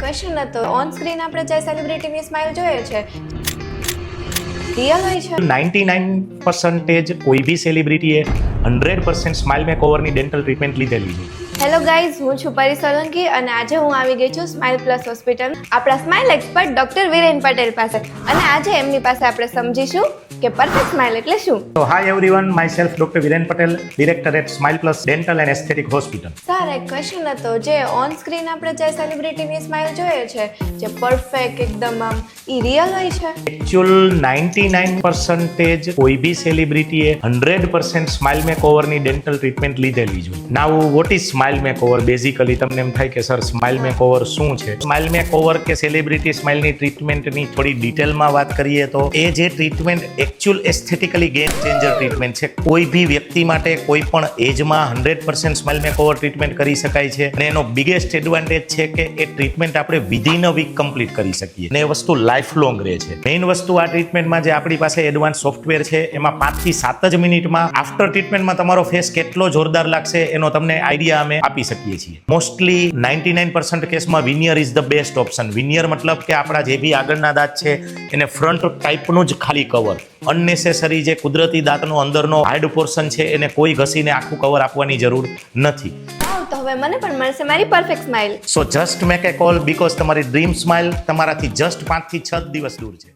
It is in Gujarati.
ક્વેશ્ચન હતો ઓન સ્ક્રીન આપણે જે સેલિબ્રિટીની સ્માઇલ જોઈએ છે રિયલ હોય છે 99% કોઈ બી સેલિબ્રિટીએ 100% સ્માઇલ મેકઓવરની ડેન્ટલ ટ્રીટમેન્ટ લીધેલી છે. હેલો ગાઈઝ, હું છું પરી સોલંકી અને આજે હું આવી ગઈ છું સ્માઇલ પ્લસ હોસ્પિટલ આપણા smile expert doctor Viren Patel પાસે અને આજે એમની પાસે આપણે સમજીશું કે પરફેક્ટ સ્માઇલ એટલે શું. So hi everyone, myself Dr. Viren Patel, director at Smile Plus Dental and Aesthetic Hospital. Sir, એક ક્વેશ્ચન હતો જે ઓન સ્ક્રીન આપણે જે સેલિબ્રિટીની સ્માઇલ જોઈએ છે જે પરફેક્ટ એકદમ આમ ઈ રિયલ હોય છે? Actual 99% કોઈ બી સેલિબ્રિટીએ 100% સ્માઇલ મેકઓવરની ડેન્ટલ ટ્રીટમેન્ટ લીધેલી છે. Now what is smile makeover? Basically તમને એમ થાય કે સર સ્માઇલ મેકઓવર શું છે? સ્માઇલ મેકઓવર કે સેલિબ્રિટી સ્માઇલની ટ્રીટમેન્ટની થોડી ડિટેલમાં વાત કરીએ તો એ જે treatment actual aesthetically game changer treatment છે. કોઈ બી વ્યક્તિ માટે કોઈ પણ એજમાં 100% સ્માઇલ મેકઓવર ટ્રીટમેન્ટ કરી શકાય છે અને એનો બિગેસ્ટ એડવાન્ટેજ છે કે એ ટ્રીટમેન્ટ આપણે વિધિન અ વીક કમ્પ્લીટ કરી શકીએ અને એ વસ્તુ લાઈફ લોંગ રહે છે. મેઇન વસ્તુ આ ટ્રીટમેન્ટમાં જે આપણી પાસે એડવાન્સ સોફ્ટવેર છે એમાં 5 થી 7 જ મિનિટમાં આફ્ટર ટ્રીટમેન્ટમાં તમારો ફેસ કેટલો જોરદાર લાગશે એનો તમને આઈડિયા અમે આપી શકીએ છીએ. મોસ્ટલી 99% કેસમાં veneer is the best option. Veneer મતલબ કે આપણા જે બી આગળના દાંત છે એને ફ્રન્ટ ટાઈપનું જ ખાલી કવર, અનનેસેસરી જે કુદરતી દાંતનો અંદરનો હાર્ડ પોર્શન છે એને કોઈ ઘસીને આખું કવર આપવાની જરૂર નથી. તો હવે મને પણ મળશે મારી perfect smile. So just make A call because તમારી ડ્રીમ સ્માઇલ તમારાથી જસ્ટ 5 થી 6 દિવસ દૂર છે.